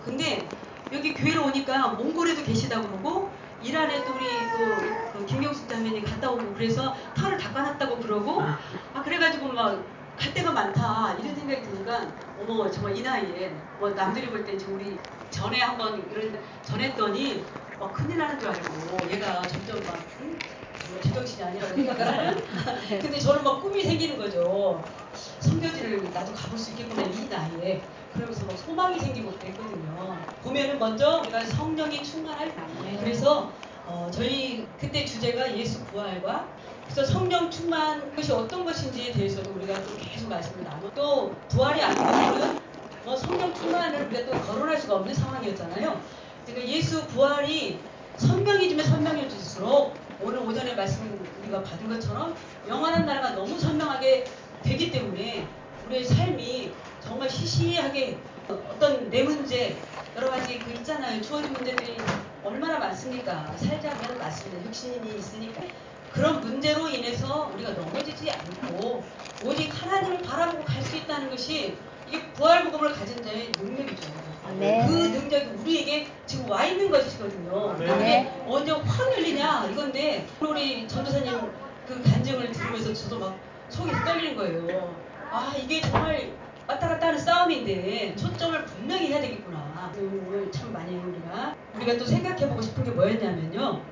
근데 여기 교회로 오니까 몽골에도 계시다고 그러고 이란에 또 우리 그 김경숙 자매님 갔다 오고 그래서 털을 닦아놨다고 그러고 그래가지고 막 갈 데가 많다 이런 생각이 드니까 어머 정말 이 나이에 뭐 남들이 볼 때 지금 우리 전에 한번 이런 전했더니 큰일 나는 줄 알고 얘가 점점 막 제정신이 아니라고 생각을 근데 저는 막 꿈이 생기는 거죠. 성교지를 나도 가볼 수 있겠구나 이 나이에. 그러면서 막 소망이 생기고 그랬거든요. 보면은 먼저 우리가 성령이 충만할 때 그래서 저희 그때 주제가 예수 부활과 그래서 성령 충만 것이 어떤 것인지에 대해서도 우리가 또 계속 말씀을 나누고 또 부활이 아니고는 성령 충만을 우리가 또 거론할 수가 없는 상황이었잖아요. 그러니까 예수 부활이 선명해지면 선명해질수록 오늘 오전에 말씀 우리가 받은 것처럼 영원한 나라가 너무 선명하게 되기 때문에 우리의 삶이 정말 시시하게 어떤 내 문제 여러 가지 그 있잖아요. 주어진 문제들이 얼마나 많습니까? 살자면 맞습니다. 육신이 있으니까 그런 문제로 인해서 우리가 넘어지지 않고 오직 하나님을 바라보고 갈 수 있다는 것이 이게 부활복음을 가진 자의 능력이죠. 네. 그 능력이 우리에게 지금 와 있는 것이거든요. 그게 언제 확 열리냐 이건데 우리 전도사님 그 간증을 들으면서 저도 막 속이 떨리는 거예요. 이게 정말 왔다 갔다 하는 싸움인데 초점을 분명히 해야 되겠구나. 오늘 참 많이 우리가 또 생각해보고 싶은 게 뭐였냐면요.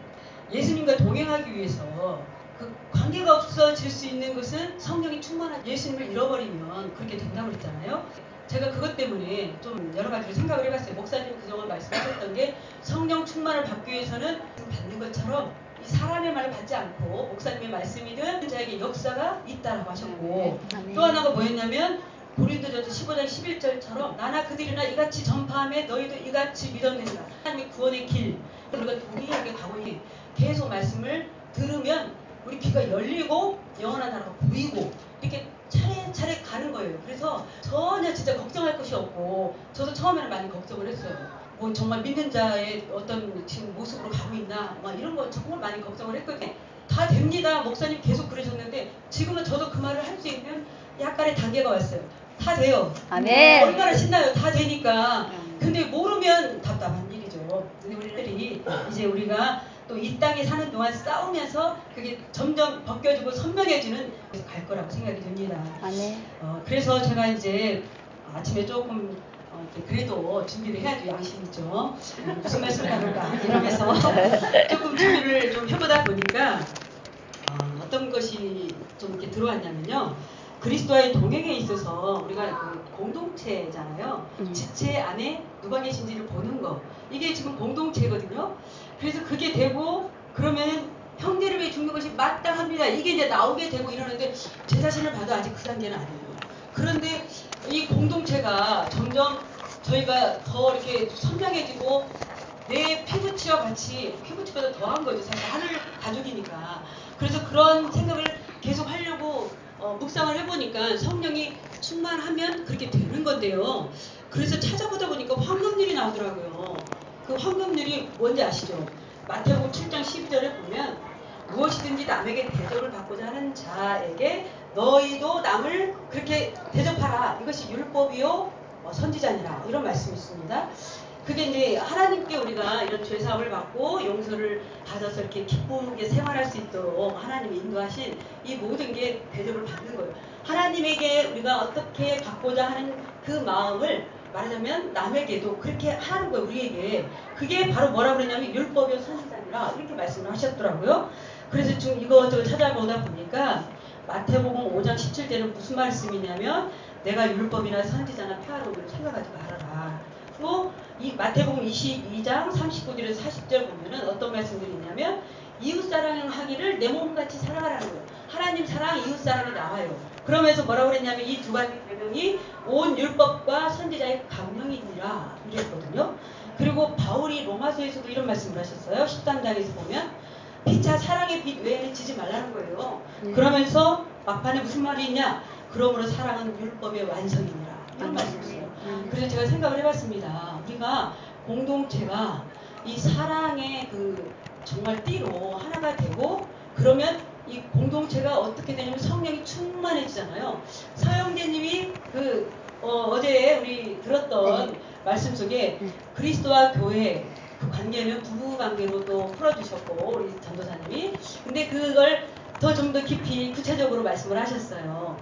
예수님과 동행하기 위해서 그 관계가 없어질 수 있는 것은 성령이 충만한 예수님을 잃어버리면 그렇게 된다고 그랬잖아요. 제가 그것 때문에 좀 여러 가지로 생각을 해봤어요. 목사님 그동안 말씀하셨던 게 성령 충만을 받기 위해서는 받는 것처럼 이 사람의 말을 받지 않고 목사님의 말씀이든 자에게 역사가 있다라고 하셨고 또 하나가 뭐였냐면 고린도전서 15장 11절처럼 나나 그들이나 이같이 전파하며 너희도 이같이 믿었느니라. 하나님의 구원의 길 우리가 동의하게 가고 있는 계속 말씀을 들으면 우리 귀가 열리고 영원한 나라가 보이고 이렇게 차례차례 가는 거예요. 그래서 전혀 진짜 걱정할 것이 없고 저도 처음에는 많이 걱정을 했어요. 뭐 정말 믿는 자의 어떤 지금 모습으로 가고 있나 막 이런 거 정말 많이 걱정을 했거든요. 다 됩니다. 목사님 계속 그러셨는데 지금은 저도 그 말을 할 수 있는 약간의 단계가 왔어요. 다 돼요. 얼마나 신나요. 다 되니까. 근데 모르면 답답한 일이죠. 근데 우리들이 이제 우리가 또 이 땅에 사는 동안 싸우면서 그게 점점 벗겨지고 선명해지는 갈 거라고 생각이 듭니다. 그래서 제가 이제 아침에 조금 그래도 준비를 해야죠. 양심이죠. 무슨 말씀을 나눌까 이러면서 조금 준비를 좀 해보다 보니까 어떤 것이 좀 이렇게 들어왔냐면요. 그리스도와의 동행에 있어서 우리가 그 공동체잖아요. 지체 안에 누가 계신지를 보는 거. 이게 지금 공동체거든요. 그래서 그게 되고 그러면 형제를 위해 죽는 것이 마땅합니다. 이게 이제 나오게 되고 이러는데 제 자신을 봐도 아직 그 단계는 아니에요. 그런데 이 공동체가 점점 저희가 더 이렇게 선명해지고 내 피부치와 같이 피부치보다 더한 거죠. 사실 하늘 가족이니까. 그래서 그런 생각을 계속 하려고 묵상을 해보니까 성령이 충만하면 그렇게 되는 건데요. 그래서 찾아보다 보니까 황금률이 나오더라고요. 그 황금률이 뭔지 아시죠? 마태복음 7장 12절에 보면 무엇이든지 남에게 대접을 받고자 하는 자에게 너희도 남을 그렇게 대접하라. 이것이 율법이요 선지자니라. 이런 말씀이 있습니다. 그게 이제 하나님께 우리가 이런 죄사함을 받고 용서를 받아서 이렇게 기쁘게 생활할 수 있도록 하나님이 인도하신 이 모든 게 대접을 받는 거예요. 하나님에게 우리가 어떻게 받고자 하는 그 마음을 말하자면 남에게도 그렇게 하는 거예요. 우리에게. 그게 바로 뭐라고 그러냐면 율법이요 선지자니라 이렇게 말씀을 하셨더라고요. 그래서 지금 이것저것 찾아보다 보니까 마태복음 5장 17절은 무슨 말씀이냐면 내가 율법이나 선지자나 표하로를 생각하지 말아라. 또 이 마태복음 22장 39절에서 40절 보면은 어떤 말씀들이 있냐면 이웃사랑하기를 내 몸같이 사랑하라는 거예요. 하나님 사랑, 이웃사랑이 나와요. 그러면서 뭐라고 그랬냐면 이 두 가지 계명이 온 율법과 선지자의 강령이니라 이랬거든요. 그리고 바울이 로마서에서도 이런 말씀을 하셨어요. 13장에서 보면 피차 사랑의 빛 외에는 지지 말라는 거예요. 그러면서 막판에 무슨 말이 있냐? 그러므로 사랑은 율법의 완성이니라. 이런 말씀이 있어요. 그래서 제가 생각을 해봤습니다. 우리가 공동체가 이 사랑의 그 정말 띠로 하나가 되고 그러면 이 공동체가 어떻게 되냐면 성령이 충만해지잖아요. 서영대님이 그 어제 우리 들었던 말씀 속에 그리스도와 교회 그 관계는 부부 관계로 또 풀어주셨고 우리 전도사님이 근데 그걸 좀 더 깊이 구체적으로 말씀을 하셨어요.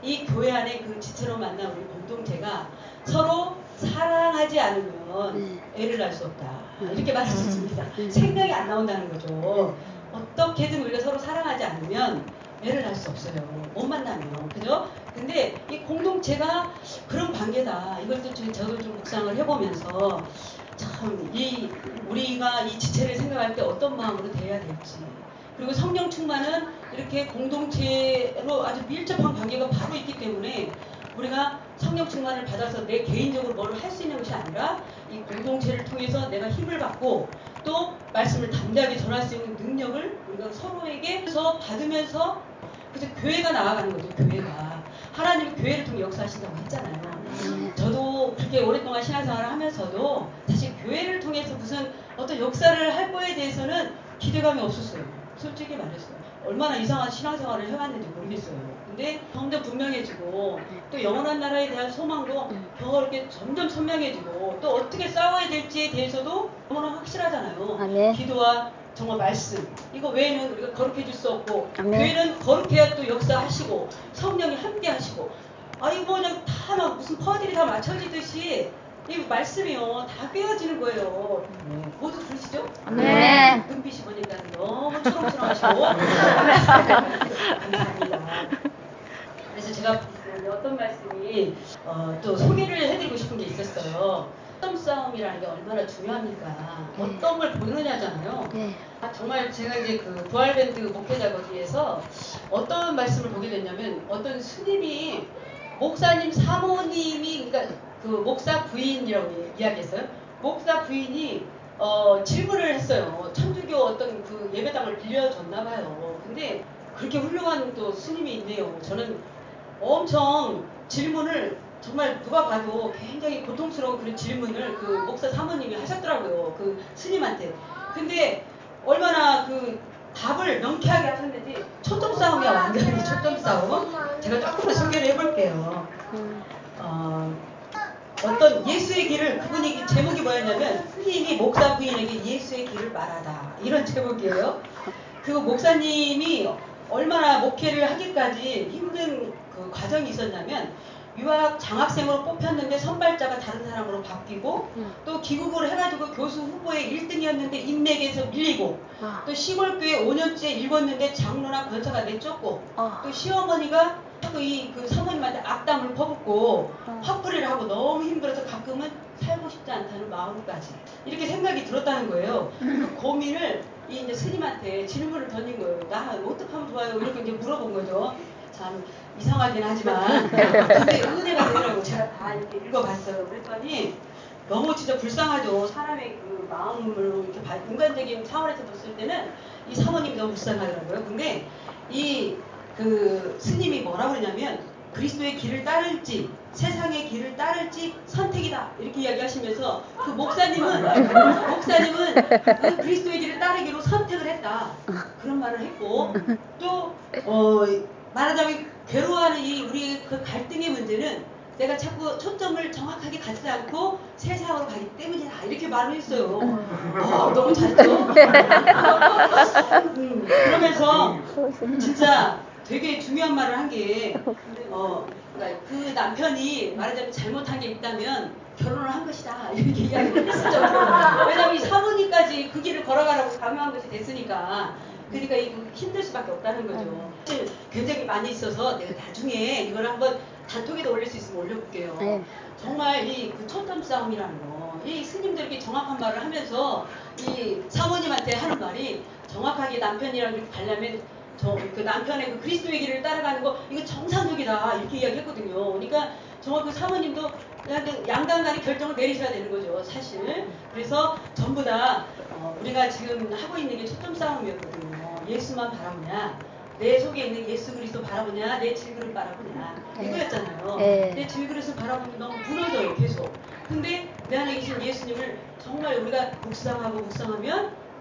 이 교회 안에 그 지체로 만난 우리 공동체가 서로 사랑하지 않으면 애를 낳을 수 없다. 이렇게 말하셨습니다. 생각이 안 나온다는 거죠. 어떻게든 우리가 서로 사랑하지 않으면 애를 낳을 수 없어요. 못 만나면. 그죠? 근데 이 공동체가 그런 관계다. 이걸 또 저도 좀 묵상을 해보면서 참 우리가 이 지체를 생각할 때 어떤 마음으로 대해야 될지 그리고 성령 충만은 이렇게 공동체로 아주 밀접한 관계가 바로 있기 때문에 우리가 성령 충만을 받아서 내 개인적으로 뭘 할 수 있는 것이 아니라 이 공동체를 통해서 내가 힘을 받고 또 말씀을 담대하게 전할 수 있는 능력을 우리가 서로에게서 받으면서 그래서 교회가 나아가는 거죠. 교회가 하나님이 교회를 통해 역사하신다고 했잖아요. 저도 그렇게 오랫동안 신앙생활을 하면서도 사실 교회를 통해서 무슨 어떤 역사를 할 거에 대해서는 기대감이 없었어요. 솔직히 말해서 얼마나 이상한 신앙생활을 해왔는지 모르겠어요. 근데 점점 분명해지고 또 영원한 나라에 대한 소망도 더 이렇게 점점 선명해지고 또 어떻게 싸워야 될지에 대해서도 너무나 확실하잖아요. 아멘. 기도와 정말 말씀 이거 외에는 우리가 거룩해질 수 없고 아멘. 교회는 거룩해야 또 역사하시고 성령이 함께 하시고 아이고 그냥 다 막 무슨 퍼즐이 다 맞춰지듯이 이 말씀이요 다 깨어지는 거예요. 모두 그러시죠? 네. 눈빛이 보니까 너무 초롱초롱하시고 감사합니다. 그래서 제가 어떤 말씀이 또 소개를 해드리고 싶은 게 있었어요. 어떤 싸움이라는 게 얼마나 중요합니까? 어떤 걸 보느냐잖아요. 정말 제가 이제 그 부활밴드 목회자 거기에서 어떤 말씀을 보게 됐냐면 어떤 스님이 목사님 사모님이 그러니까 그 목사 부인이라고 이야기했어요. 목사 부인이 질문을 했어요. 천주교 어떤 그 예배당을 빌려줬나 봐요. 근데 그렇게 훌륭한 또 스님이 있네요. 저는 엄청 질문을 정말 누가 봐도 굉장히 고통스러운 그런 질문을 그 목사 사모님이 하셨더라고요. 그 스님한테. 근데 얼마나 그 답을 명쾌하게 하셨는지 초점 싸움이야 완전히 초점 싸움. 제가 조금만 소개를 해볼게요. 어떤 예수의 길을 그분이 제목이 뭐였냐면 스님이 목사 부인에게 예수의 길을 말하다 이런 제목이에요. 그 목사님이 얼마나 목회를 하기까지 힘든 그 과정이 있었냐면 유학 장학생으로 뽑혔는데 선발자가 다른 사람으로 바뀌고 또 귀국을 해가지고 교수 후보에 1등이었는데 인맥에서 밀리고 또 시골교회 5년째 읽었는데 장로나 권사가 내쫓고 또 시어머니가 또 이 그 사모님한테 악담을 퍼붓고 화풀이를 하고 너무 힘들어서 가끔은 살고 싶지 않다는 마음까지 이렇게 생각이 들었다는 거예요. 그 고민을 이 이제 스님한테 질문을 던진 거예요. 나 어떻게 하면 좋아요? 이렇게 이제 물어본 거죠. 참 이상하긴 하지만 근데 은혜가 되더라고. 제가 다 이렇게 읽어봤어요. 그랬더니 너무 진짜 불쌍하죠. 사람의 그 마음을 이렇게 인간적인 차원에서 봤을 때는 이 사모님이 너무 불쌍하더라고요. 근데 이 그 스님이 뭐라고 그러냐면 그리스도의 길을 따를지 세상의 길을 따를지 선택이다 이렇게 이야기하시면서 그 목사님은 그 그리스도의 길을 따르기로 선택을 했다 그런 말을 했고 또 말하자면 괴로워하는 이 우리 그 갈등의 문제는 내가 자꾸 초점을 정확하게 갖지 않고 세상으로 가기 때문이다 이렇게 말을 했어요. 너무 잘했죠. 그러면서 진짜 되게 중요한 말을 한 게 그러니까 그 남편이 말하자면 잘못한 게 있다면 결혼을 한 것이다 이렇게 이야기를 했었죠. 왜냐하면 이 사모님까지 그 길을 걸어가라고 강요한 것이 됐으니까 그러니까 이거 힘들 수밖에 없다는 거죠. 사실 굉장히 많이 있어서 내가 나중에 이걸 한번 단톡에도 올릴 수 있으면 올려볼게요. 정말 이 그 초점 싸움이라는 거, 이 스님들이 정확한 말을 하면서 이 사모님한테 하는 말이 정확하게 남편이랑 이렇게 가려면 그 남편의 그 그리스도의 길을 따라가는 거 이거 정상적이다 이렇게 이야기했거든요. 그러니까 정말 그 사모님도 양당 간에 결정을 내리셔야 되는 거죠 사실. 그래서 전부 다 우리가 지금 하고 있는 게 초점 싸움이었거든요. 예수만 바라보냐 내 속에 있는 예수 그리스도 바라보냐 내 질그릇 바라보냐 이거였잖아요. 내 질그릇을 바라보면 너무 무너져요 계속. 근데 내 안에 계신 예수님을 정말 우리가 묵상하면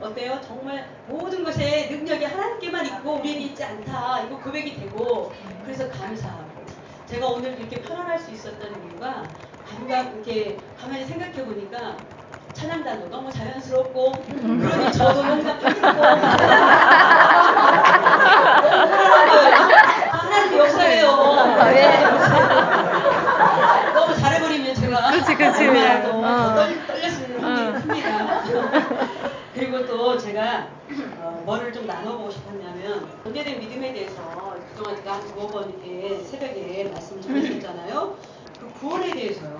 어때요? 정말 모든 것에 능력이 하나님께만 있고 우리에게 있지 않다. 이거 고백이 되고 그래서 감사하고 제가 오늘 이렇게 편안할 수 있었던 이유가 이렇게 가만히 생각해 보니까 찬양단도 너무 자연스럽고 그러니 저도 영상 편있고 하나님 역사예요. 너무 잘해버리면 제가 그치. 더 떨렸을 확률이 큽니다. 그리고 또 제가 뭐를 좀 나눠보고 싶었냐면 변제된 믿음에 대해서 그동안 제가 한 2번 이렇게 새벽에 말씀 좀 했었잖아요. 그 구원에 대해서요.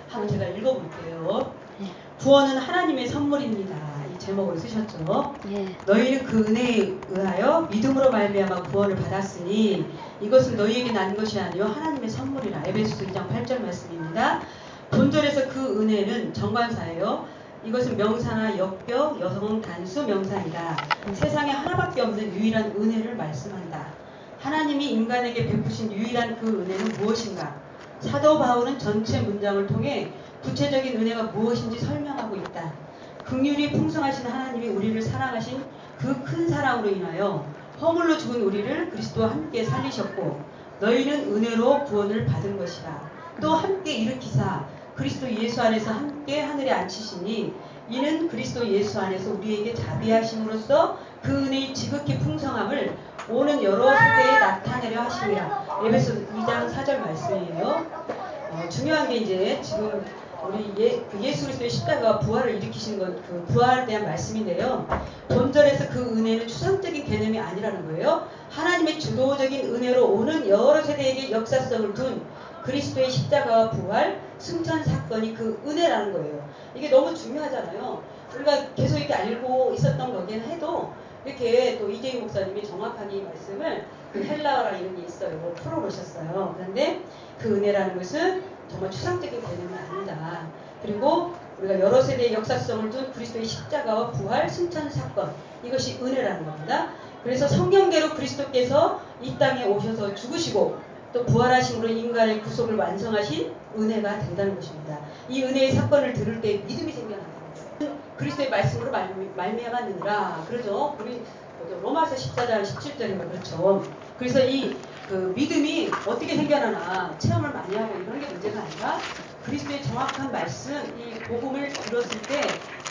한번 제가 읽어볼게요. 구원은 하나님의 선물입니다. 이 제목을 쓰셨죠. 너희는 그 은혜에 의하여 믿음으로 말미암아 구원을 받았으니 이것은 너희에게 난 것이 아니요 하나님의 선물이라. 에베소서 2장 8절 말씀입니다. 본절에서 그 은혜는 정관사예요. 이것은 명사나 역뼈, 여성은 단수 명사이다. 세상에 하나밖에 없는 유일한 은혜를 말씀한다. 하나님이 인간에게 베푸신 유일한 그 은혜는 무엇인가? 사도 바울은 전체 문장을 통해 구체적인 은혜가 무엇인지 설명하고 있다. 긍휼이 풍성하신 하나님이 우리를 사랑하신 그 큰 사랑으로 인하여 허물로 죽은 우리를 그리스도와 함께 살리셨고 너희는 은혜로 구원을 받은 것이다. 또 함께 일으키사 그리스도 예수 안에서 함께 하늘에 앉히시니 이는 그리스도 예수 안에서 우리에게 자비하심으로써 그 은혜의 지극히 풍성함을 오는 여러 세대에 나타내려 하심이라. 에베소서 2장 4절 말씀이에요. 중요한 게 이제 지금 우리 예수 그리스도의 십자가와 부활을 일으키신 것, 그 부활에 대한 말씀인데요. 본절에서 그 은혜는 추상적인 개념이 아니라는 거예요. 하나님의 주도적인 은혜로 오는 여러 세대에게 역사성을 둔 그리스도의 십자가와 부활, 승천 사건이 그 은혜라는 거예요. 이게 너무 중요하잖아요. 우리가 계속 이렇게 알고 있었던 거긴 해도 이렇게 또 이재희 목사님이 정확하게 이 말씀을 그 헬라어라 이런 게 있어요. 풀어놓으셨어요. 그런데 그 은혜라는 것은 정말 추상적인 개념이 아니다. 그리고 우리가 여러 세대의 역사성을 둔 그리스도의 십자가와 부활, 승천 사건, 이것이 은혜라는 겁니다. 그래서 성경대로 그리스도께서 이 땅에 오셔서 죽으시고 또 부활하심으로 인간의 구속을 완성하신 은혜가 된다는 것입니다. 이 은혜의 사건을 들을 때 믿음이 생겨나는 거예요. 그리스도의 말씀으로 말미암았느니라. 그러죠. 우리 로마서 14장 17절인가 그렇죠. 그래서 이 그 믿음이 어떻게 생겨나나 체험을 많이 하고 이런 게 문제가 아니라 그리스도의 정확한 말씀, 이 복음을 들었을 때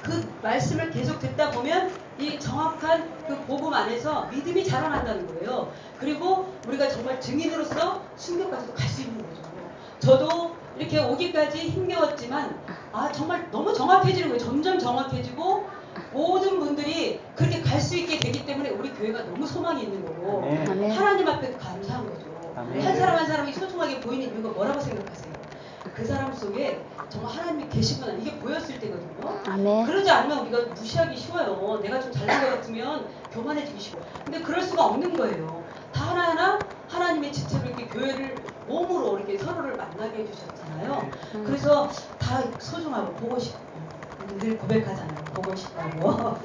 그 말씀을 계속 듣다 보면 이 정확한 그 복음 안에서 믿음이 자라난다는 거예요. 그리고 우리가 정말 증인으로서 순교까지도 갈 수 있는 거죠. 저도 이렇게 오기까지 힘겨웠지만 정말 너무 정확해지는 거예요. 점점 정확해지고 모든 분들이 그렇게 갈 수 있게 되기 때문에 우리 교회가 너무 소망이 있는 거고 하나님 앞에 감사한 거죠. 한 사람 한 사람이 소중하게 보이는 이유가 뭐라고 생각하세요? 그 사람 속에 정말 하나님이 계시구나 이게 보였을 때거든요. 그러지 않으면 우리가 무시하기 쉬워요. 내가 좀 잘난 것 같으면 교만해지기 쉬워. 근데 그럴 수가 없는 거예요. 다 하나하나 하나님의 지체로 이렇게 교회를 몸으로 이렇게 서로를 만나게 해주셨잖아요. 그래서 다 소중하고 보고 싶고 늘 고백하잖아요. 보고 싶다고.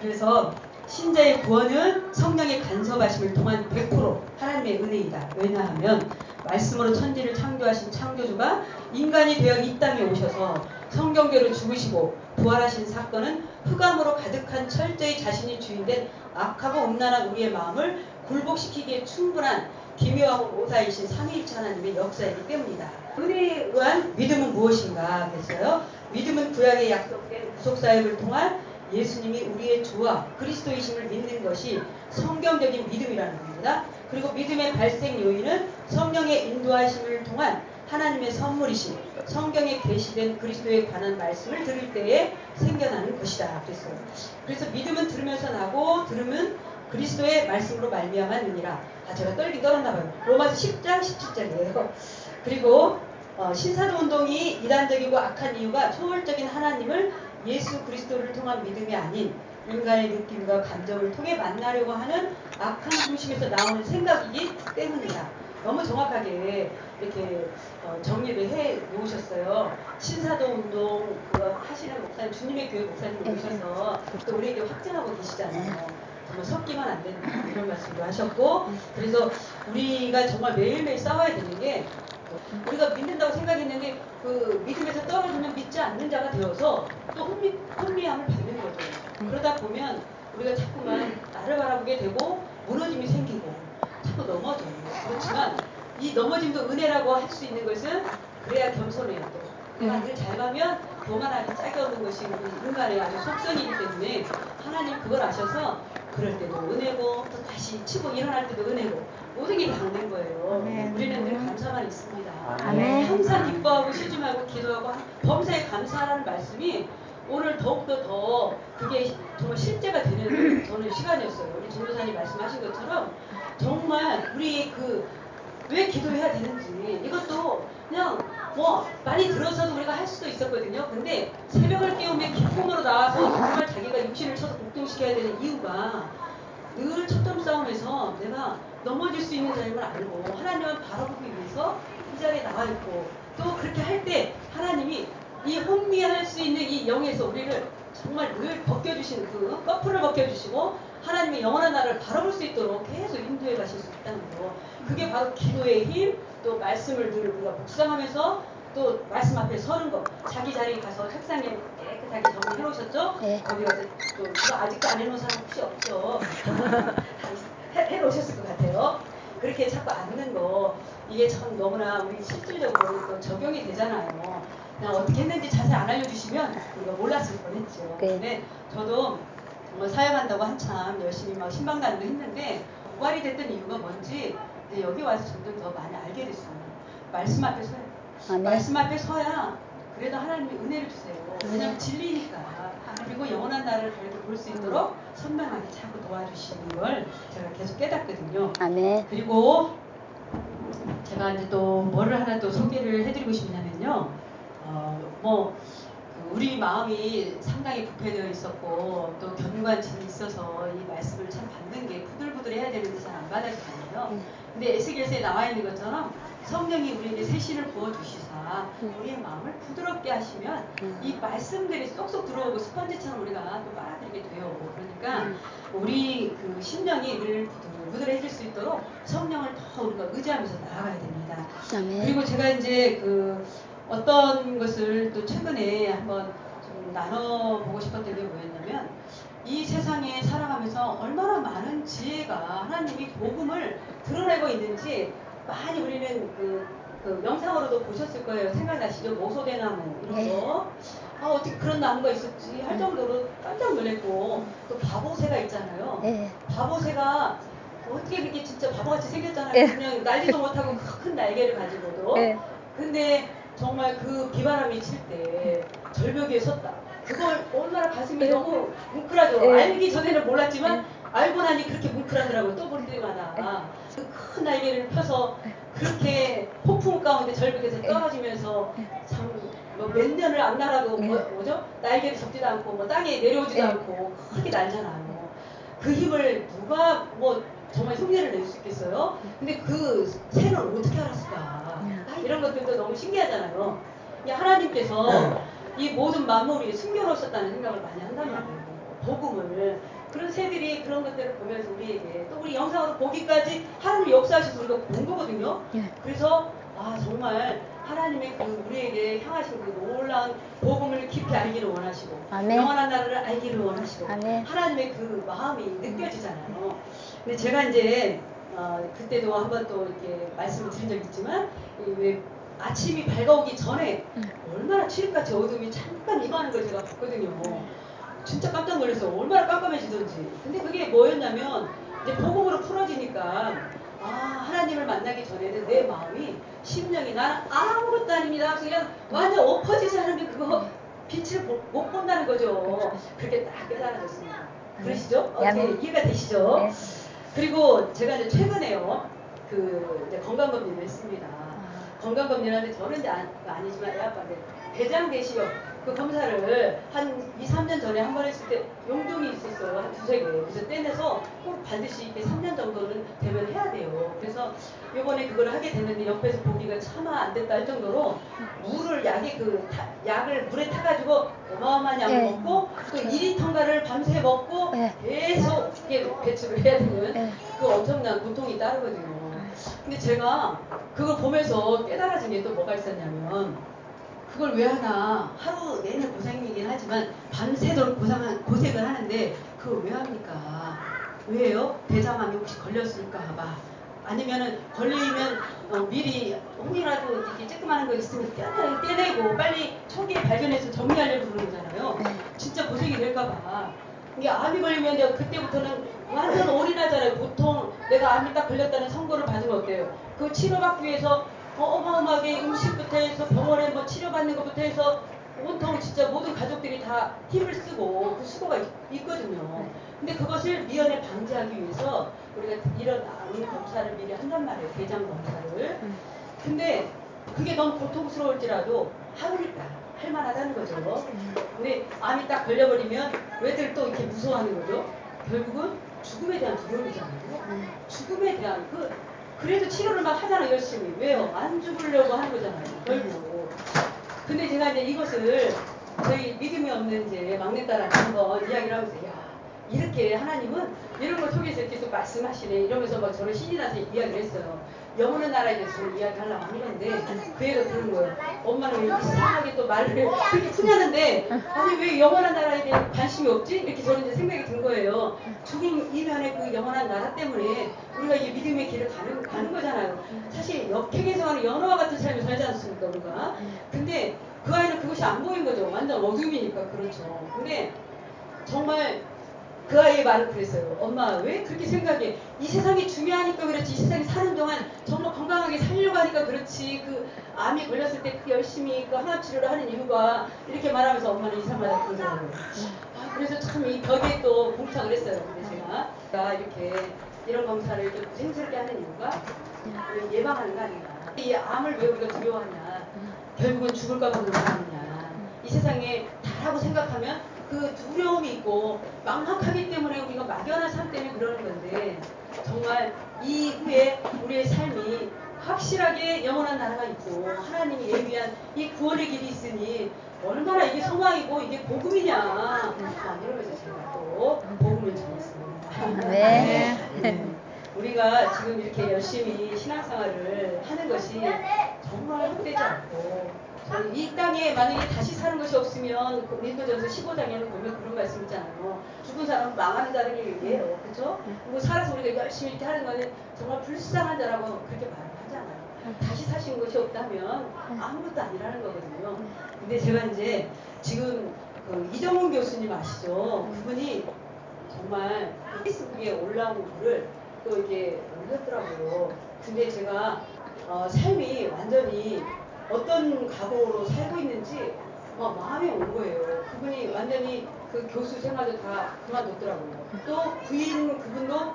그래서 신자의 구원은 성령의 간섭하심을 통한 100% 하나님의 은혜이다. 왜냐하면 말씀으로 천지를 창조하신 창조주가 인간이 되어 이 땅에 오셔서 성경대로 죽으시고 부활하신 사건은 흑암으로 가득한 철저히 자신이 주인된 악하고 음란한 우리의 마음을 굴복시키기에 충분한 기묘하고 오사이신 삼위일체 하나님의 역사이기 때문이다. 은혜에 의한 믿음은 무엇인가 그랬어요. 믿음은 구약에 약속된 구속사역을 통한 예수님이 우리의 주와 그리스도이심을 믿는 것이 성경적인 믿음이라는 겁니다. 그리고 믿음의 발생 요인은 성령의 인도하심을 통한 하나님의 선물이신 성경에 계시된 그리스도에 관한 말씀을 들을 때에 생겨나는 것이다. 그랬어요. 그래서 믿음은 들으면서 나고 들으면 그리스도의 말씀으로 말미암았느니라. 제가 떨긴 떨었나 봐요. 로마서 10장 17절이에요. 그리고 신사도운동이 이단적이고 악한 이유가 초월적인 하나님을 예수 그리스도를 통한 믿음이 아닌 인간의 느낌과 감정을 통해 만나려고 하는 악한 중심에서 나오는 생각이기 때문이다. 너무 정확하게 이렇게 정리를 해 놓으셨어요. 신사도운동 하시는 목사님, 주님의 교회 목사님 오셔서 또 우리에게 확증하고 계시잖아요. 정말 섞이면 안 된다 이런 말씀도 하셨고 그래서 우리가 정말 매일매일 싸워야 되는 게 우리가 믿는다고 생각했는데 그 믿음에서 떨어지면 믿지 않는 자가 되어서 또 혼미함을 받는 거죠. 그러다 보면 우리가 자꾸만 나를 바라보게 되고 무너짐이 생기고 자꾸 넘어져요. 그렇지만 이 넘어짐도 은혜라고 할 수 있는 것은 그래야 겸손해요. 또 내가 늘 잘 가면 교만하기 짝이 없는 것이 우리 인간의 아주 속성이기 때문에 하나님 그걸 아셔서 그럴 때도 은혜고 또 다시 치고 일어날 때도 은혜고 모든 게 다 은혜인 거예요. 우리는 늘 감사만 있습니다. 항상 기뻐하고 쉬지 말고 기도하고 범사에 감사하라는 말씀이 오늘 더욱더 더 그게 정말 실제가 되는 저는 시간이었어요. 우리 전도사님 말씀하신 것처럼 정말 우리 왜 기도해야 되는지 이것도 그냥 뭐 많이 들어서도 우리가 할 수도 있었거든요. 근데 새벽을 깨우며 기쁨으로 나와서 정말 자기가 육신을 쳐서 복종시켜야 되는 이유가 늘 첩점 싸움에서 내가 넘어질 수 있는 자임을 알고 하나님을 바라보기 위해서 이 자리에 나와 있고 또 그렇게 할 때 하나님이 이 혼미할 수 있는 이 영에서 우리를 정말 늘 벗겨주시는 그 거풀을 벗겨주시고 하나님의 영원한 나라를 바라볼 수 있도록 계속 인도해 가실 수 있다는 거. 그게 바로 기도의 힘, 또 말씀을 늘 우리가 묵상하면서 또 말씀 앞에 서는 거. 자기 자리에 가서 책상에 깨끗하게 정리해 놓으셨죠? 네. 거기 가서 또 그거 아직도 안 해놓은 사람 혹시 없죠? 해놓으셨을 것 같아요. 그렇게 자꾸 앉는 거 이게 참 너무나 우리 실질적으로 또 적용이 되잖아요. 그냥 어떻게 했는지 자세히 안 알려주시면 우리가 몰랐을 뻔했죠. 근데 저도 사역한다고 한참 열심히 막 신방단도 했는데 부활이 됐던 이유가 뭔지 이제 여기 와서 점점 더 많이 알게 됐어요. 말씀 앞에 서야 말씀 앞에 서야 그래도 하나님이 은혜를 주세요. 왜냐하면 진리니까. 그리고 영원한 나라를 볼 수 있도록 선명하게 자꾸 도와주시는 걸 제가 계속 깨닫거든요. 그리고 제가 이제 또 뭐를 하나 또 소개를 해드리고 싶냐면요. 우리 마음이 상당히 부패되어 있었고 또 견관증이 있어서 이 말씀을 참 받는 게 부들부들해야 되는데 잘 안 받아지잖아요. 근데 에스겔서에 나와 있는 것처럼 성령이 우리에게 새신을 부어주시사 우리의 마음을 부드럽게 하시면 이 말씀들이 쏙쏙 들어오고 스펀지처럼 우리가 또 빨아들이게 돼요. 그러니까 우리 그 심령이 늘 부들부들해질 수 있도록 성령을 더 우리가 의지하면서 나아가야 됩니다. 그리고 제가 이제 어떤 것을 또 최근에 한번 좀 나눠보고 싶었던 게 뭐였냐면 이 세상에 살아가면서 얼마나 많은 지혜가 하나님이 복음을 드러내고 있는지 많이 우리는 영상으로도 보셨을 거예요. 생각나시죠? 모소대나무 이런 거. 어떻게 그런 나무가 있었지 할 정도로 깜짝 놀랐고 또 바보새가 있잖아요. 바보새가 어떻게 그렇게 진짜 바보같이 생겼잖아요. 그냥 날지도 못하고 큰 날개를 가지고도. 근데 정말 그 비바람이 칠 때 절벽에 섰다. 그걸 얼마나 가슴이 너무 뭉클하죠. 알기 전에는 몰랐지만 알고 나니 그렇게 뭉클하더라고요. 또 볼 때마다. 그 큰 날개를 펴서 그렇게 폭풍 가운데 절벽에서 떨어지면서 참 몇 년을 안 날아도 뭐죠? 날개를 접지도 않고 뭐 땅에 내려오지도 않고 크게 날잖아요. 그 힘을 누가 정말 흉내를 낼 수 있겠어요? 근데 그 새는 어떻게 알았을까? 이런 것들도 너무 신기하잖아요. 하나님께서 이 모든 만물이 숨겨놓으셨다는 생각을 많이 한단 말이에요. 복음을. 그런 새들이 그런 것들을 보면서 우리에게 또 우리 영상으로 보기까지 하나님이 역사하셔서 우리가 본 거거든요. 그래서 정말 하나님의 우리에게 향하신 그 놀라운 복음을 깊이 알기를 원하시고 영원한 나라를 알기를 원하시고 하나님의 그 마음이 느껴지잖아요. 근데 제가 이제 그때도 한번 또 이렇게 말씀을 드린 적이 있지만 왜 아침이 밝아오기 전에 얼마나 칠흑같이 어둠이 잠깐 임하는 걸 제가 봤거든요. 진짜 깜짝 놀랐어요. 얼마나 깜깜해지던지. 근데 그게 뭐였냐면 이제 복음으로 풀어지니까 하나님을 만나기 전에는 내 마음이 심령이 나는 아무것도 아닙니다. 그냥 완전 엎어지지 않으면 그거 빛을 못 본다는 거죠. 그렇게 딱 깨달아졌습니다. 그러시죠? 이해가 되시죠? 그리고 제가 이제 최근에요. 이제 건강검진을 했습니다. 건강검진하는데 저는 이제 아니지만 애 아빠인데 대장내시경 그 검사를 한 2, 3년 전에 한 번 했을 때 용종이 있었어요. 한 두세 개. 그래서 떼내서 꼭 반드시 이렇게 3년 정도는 되면 해야 돼요. 그래서 이번에 그걸 하게 됐는데 옆에서 보기가 차마 안 됐다 할 정도로 물을 약을 물에 타가지고 어마어마한 약을 먹고 또 2리터인가를 밤새 먹고 계속 이렇게 배출을 해야 되는 그 엄청난 고통이 따르거든요. 근데 제가 그걸 보면서 깨달아진 게 또 뭐가 있었냐면 그걸 왜 하나 하루 내내 고생이긴 하지만 밤새도록 고생을 하는데 그걸 왜 합니까? 왜요? 대장암이 혹시 걸렸을까 봐 아니면은 걸리면 미리 혹이라도 이렇게 쬐끄만한 거 있으면 떼내고 빨리 초기에 발견해서 정리하려고 그러는 거잖아요. 진짜 고생이 될까봐. 이게 암이 걸리면 이제 그때부터는 완전 올인하잖아요. 보통 내가 암이 딱 걸렸다는 선고를 받으면 어때요? 그 치료받기 위해서 어마어마하게 음식부터 해서 병원에 뭐 치료받는 것부터 해서 온통 진짜 모든 가족들이 다 힘을 쓰고 그 수고가 있거든요. 근데 그것을 미연에 방지하기 위해서 우리가 이런 암 검사를 미리 한단 말이에요. 대장 검사를. 근데 그게 너무 고통스러울지라도 하니까 할만하다는 거죠. 근데 암이 딱 걸려버리면 왜들 또 이렇게 무서워하는 거죠? 결국은 죽음에 대한 두려움이잖아요. 죽음에 대한 그래도 치료를 막 하잖아요. 열심히. 왜요? 안 죽으려고 하는 거잖아요. 결국. 근데 제가 이제 이것을 저희 믿음이 없는 이제 막내딸한테 한번 이야기를 하면서 야 이렇게 하나님은 이런 걸 통해서 계속 말씀하시네 이러면서 막 저를 신이 나서 이야기를 했어요. 영원한 나라에 대해서 이야기하려고 하는데 그 애가 그러는 거예요. 엄마는 왜 이상하게 또 말을 그렇게 푸냐는데 아니 왜 영원한 나라에 대해 관심이 없지? 이렇게 저는 이제 생각이 든 거예요. 죽음 이면의 그 영원한 나라 때문에 우리가 이 믿음의 길을 가는 거잖아요. 사실 역행에서 하는 연어와 같은 삶을 살지 않습니까 우리가? 근데 그 아이는 그것이 안 보인 거죠. 완전 어둠이니까 그렇죠. 근데 정말 그 아이의 말을 그랬어요. 엄마 왜 그렇게 생각해? 이 세상이 중요하니까 그렇지. 이 세상에 사는 동안 정말 건강하게 살려고 하니까 그렇지. 그 암이 걸렸을 때 그 열심히 그 항암 치료를 하는 이유가 이렇게 말하면서 엄마는 이상하다 그러더라고요. 그래서 참 이 벽에 또 봉착을 했어요. 근데 제가 이렇게 이런 검사를 이렇게 고생스럽게 하는 이유가 예방하는 거 아닌가. 이 암을 왜 우리가 두려워하냐. 결국은 죽을까 봐 두려워하느냐. 이 세상에 다라고 생각하면 그 두려움이 있고 막막하기 때문에 우리가 막연한 삶 때문에 그러는 건데 정말 이후에 우리의 삶이 확실하게 영원한 나라가 있고 하나님이 예비한 이 구원의 길이 있으니 얼마나 이게 소망이고 이게 복음이냐 이러면서 제가 또 복음을 전했습니다. 네. 우리가 지금 이렇게 열심히 신앙생활을 하는 것이 정말 헛되지 않고 이 땅에 만약에 다시 사는 것이 없으면 고린도전서 15장에는 보면 그런 말씀 있잖아요. 죽은 사람은 망하는 자를 얘기해요. 그렇죠? 그리고 살아서 우리가 열심히 이렇게 하는 거는 정말 불쌍한 자라고 그렇게 말을 하잖아요. 다시 사신 것이 없다면 아무것도 아니라는 거거든요. 근데 제가 이제 지금 그 이정훈 교수님 아시죠? 그분이 정말 페이스북에 올라온 글을 또 이렇게 올렸더라고요. 근데 제가 삶이 완전히 어떤 각오로 살고 있는지 마음이 온 거예요. 그분이 완전히 그 교수 생활도 다 그만뒀더라고요. 또 부인 그분도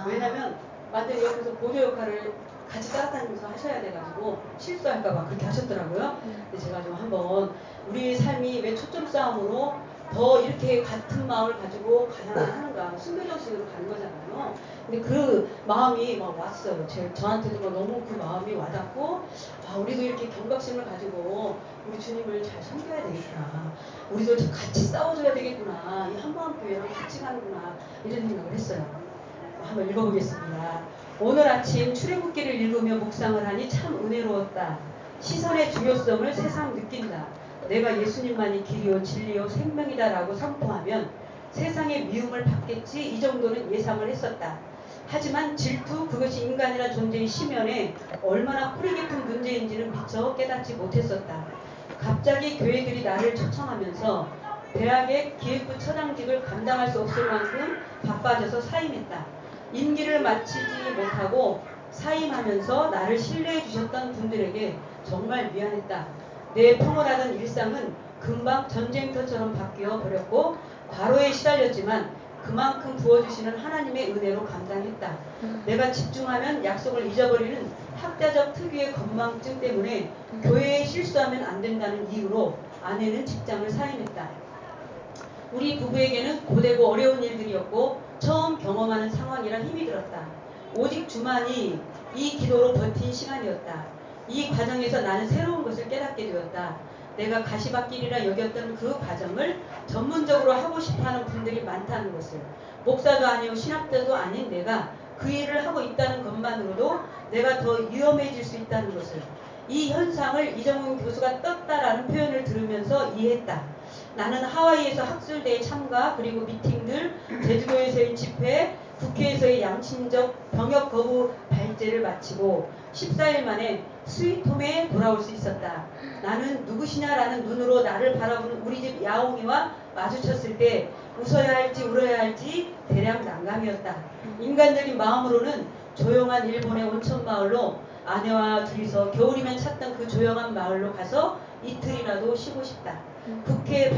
왜냐면 완전히 옆에서 보조 역할을 같이 따라다니면서 하셔야 돼가지고 실수할까봐 그렇게 하셨더라고요. 근데 제가 좀 한번 우리 삶이 왜 초점 싸움으로 더 이렇게 같은 마음을 가지고 가야 하는가 순교정신으로 가는 거잖아요. 근데 그 마음이 막 왔어요. 저한테도 너무 그 마음이 와닿고 우리도 이렇게 경각심을 가지고 우리 주님을 잘 섬겨야 되겠구나. 우리도 같이 싸워줘야 되겠구나. 이 한마음 교회랑 같이 가는구나. 이런 생각을 했어요. 한번 읽어보겠습니다. 오늘 아침 출애굽기를 읽으며 묵상을 하니 참 은혜로웠다. 시선의 중요성을 새삼 느낀다. 내가 예수님만이 길이요 진리요 생명이다라고 선포하면 세상의 미움을 받겠지 이 정도는 예상을 했었다. 하지만 질투 그것이 인간이란 존재의 심연에 얼마나 뿌리 깊은 문제인지는 미처 깨닫지 못했었다. 갑자기 교회들이 나를 초청하면서 대학의 기획부 처장직을 감당할 수 없을 만큼 바빠져서 사임했다. 임기를 마치지 못하고 사임하면서 나를 신뢰해 주셨던 분들에게 정말 미안했다. 내 평온하던 일상은 금방 전쟁터처럼 바뀌어 버렸고 과로에 시달렸지만 그만큼 부어주시는 하나님의 은혜로 감당했다. 내가 집중하면 약속을 잊어버리는 학자적 특유의 건망증 때문에 교회에 실수하면 안 된다는 이유로 아내는 직장을 사임했다. 우리 부부에게는 고되고 어려운 일들이었고 처음 경험하는 상황이라 힘이 들었다. 오직 주만이 이 기도로 버틴 시간이었다. 이 과정에서 나는 새로운 것을 깨닫게 되었다. 내가 가시밭길이라 여겼던 그 과정을 전문적으로 하고 싶어하는 분들이 많다는 것을, 목사도 아니고 신학자도 아닌 내가 그 일을 하고 있다는 것만으로도 내가 더 위험해질 수 있다는 것을, 이 현상을 이정훈 교수가 떴다라는 표현을 들으면서 이해했다. 나는 하와이에서 학술대회 참가 그리고 미팅들, 제주도에서의 집회, 국회에서의 양심적 병역 거부 발제를 마치고 14일 만에 스위트홈에 돌아올 수 있었다. 나는 누구시냐라는 눈으로 나를 바라보는 우리 집 야옹이와 마주쳤을 때 웃어야 할지 울어야 할지 대략 난감이었다. 인간적인 마음으로는 조용한 일본의 온천 마을로 아내와 둘이서 겨울이면 찾던 그 조용한 마을로 가서 이틀이라도 쉬고 싶다. 국회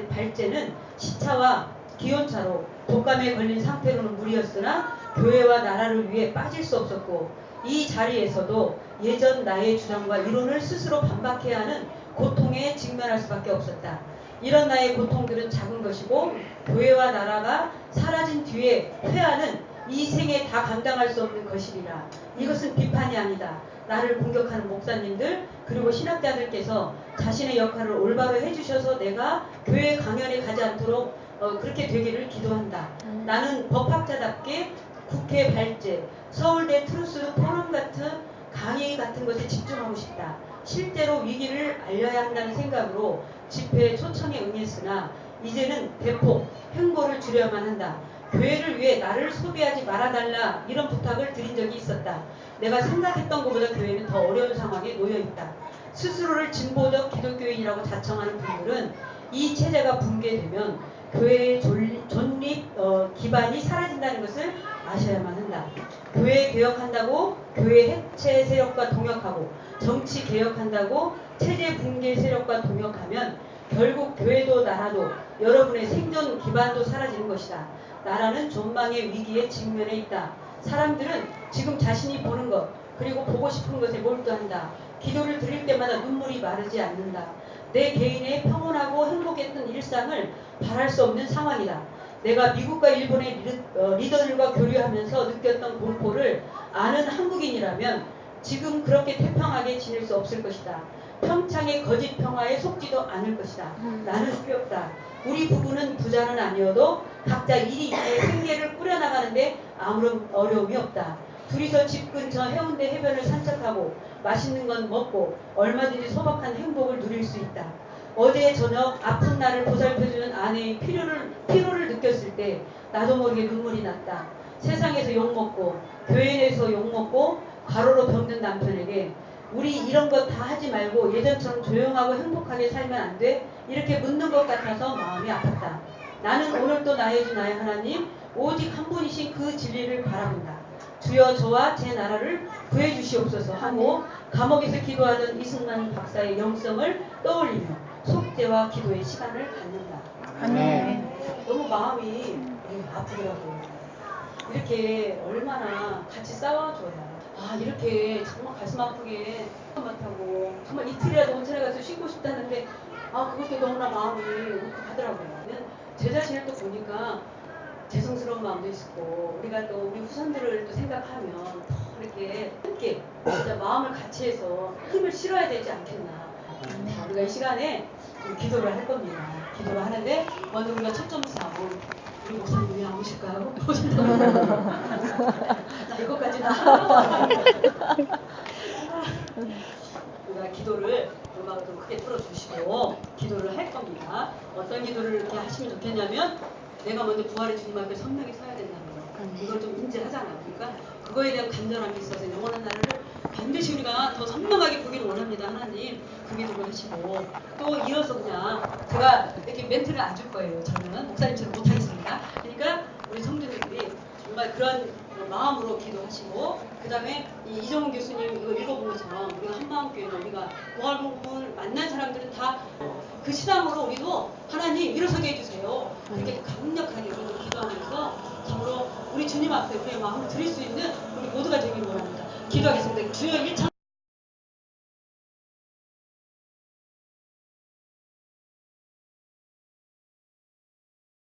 발제는 시차와 기온차로 독감에 걸린 상태로는 무리였으나 교회와 나라를 위해 빠질 수 없었고 이 자리에서도 예전 나의 주장과 이론을 스스로 반박해야 하는 고통에 직면할 수밖에 없었다. 이런 나의 고통들은 작은 것이고 교회와 나라가 사라진 뒤에 회하는 이 생에 다 감당할 수 없는 것이리라. 이것은 비판이 아니다. 나를 공격하는 목사님들 그리고 신학자들께서 자신의 역할을 올바로 해주셔서 내가 교회 강연에 가지 않도록 그렇게 되기를 기도한다. 나는 법학자답게 국회 발제, 서울대 트루스 포럼 같은 강의 같은 것에 집중하고 싶다. 실제로 위기를 알려야 한다는 생각으로 집회에 초청에 응했으나 이제는 대폭 횡보를 줄여야만 한다. 교회를 위해 나를 소비하지 말아달라 이런 부탁을 드린 적이 있었다. 내가 생각했던 것보다 교회는 더 어려운 상황에 놓여있다. 스스로를 진보적 기독교인이라고 자청하는 분들은 이 체제가 붕괴되면 교회의 존립 기반이 사라진다는 것을 아셔야만 한다. 교회 개혁한다고 교회 해체 세력과 동역하고 정치 개혁한다고 체제 붕괴 세력과 동역하면 결국 교회도 나라도 여러분의 생존 기반도 사라지는 것이다. 나라는 존망의 위기에 직면해 있다. 사람들은 지금 자신이 보는 것 그리고 보고 싶은 것에 몰두한다. 기도를 드릴 때마다 눈물이 마르지 않는다. 내 개인의 평온하고 행복했던 일상을 바랄 수 없는 상황이다. 내가 미국과 일본의 리더들과 교류하면서 느꼈던 공포를 아는 한국인이라면 지금 그렇게 태평하게 지낼 수 없을 것이다. 평창의 거짓 평화에 속지도 않을 것이다. 나는 두렵다. 우리 부부는 부자는 아니어도 각자 일이 있게 생계를 꾸려나가는데 아무런 어려움이 없다. 둘이서 집 근처 해운대 해변을 산책하고 맛있는 건 먹고 얼마든지 소박한 행복을 누릴 수 있다. 어제 저녁 아픈 나를 보살펴주는 아내의 피로를 느꼈을 때 나도 모르게 눈물이 났다. 세상에서 욕먹고 교회 내에서 욕먹고 과로로 병든 남편에게 우리 이런 것 다 하지 말고 예전처럼 조용하고 행복하게 살면 안 돼? 이렇게 묻는 것 같아서 마음이 아팠다. 나는 오늘도 나의 주 나의 하나님 오직 한 분이신 그 진리를 바라본다. 주여 저와 제 나라를 구해주시옵소서 하고 감옥에서 기도하던 이승만 박사의 영성을 떠올리며 속죄와 기도의 시간을 갖는다. 아멘. 너무 마음이 아프더라고요. 이렇게 얼마나 같이 싸워줘야 이렇게 정말 가슴 아프게 못하고 정말 이틀이라도 온천에 가서 쉬고 싶다는데 그것도 너무나 마음이 울컥하더라고요. 제 자신을 또 보니까 죄송스러운 마음도 있고 우리가 또 우리 후손들을 또 생각하면 더 이렇게 함께 진짜 마음을 같이 해서 힘을 실어야 되지 않겠나. 자, 우리가 이 시간에 기도를 할 겁니다. 기도를 하는데 먼저 우리가 첫 점수하고 우리 목사님이 안 오실까요? 자, 이것까지는 우리가 기도를 음악을 좀 크게 틀어주시고 기도를 할 겁니다. 어떤 기도를 이렇게 하시면 좋겠냐면 내가 먼저 부활의 주님 앞에 선명히 서야 된다는 거. 이걸 좀 인지하잖아요. 그러니까 그거에 대한 간절함이 있어서 영원한 나라를 반드시 우리가 더 선명하게 보기를 원합니다. 하나님 그 기도를 하시고 또 이어서 그냥 제가 이렇게 멘트를 안 줄 거예요. 저는 목사님처럼 못하겠습니다. 그러니까 우리 성도님들이 정말 그런 마음으로 기도하시고 그 다음에 이정훈 교수님 이거 읽어본 것처럼 우리가 한마음교회는 우리가 부활복음을 만난 사람들은 다 그 시당으로 우리도 하나님 일어서게 해주세요. 이렇게 강력하게 우리도 기도하면서 참으로 우리 주님 앞에 우리의 마음을 드릴 수 있는 우리 모두가 되기를 원합니다. 기도하겠습니다. 주여 1차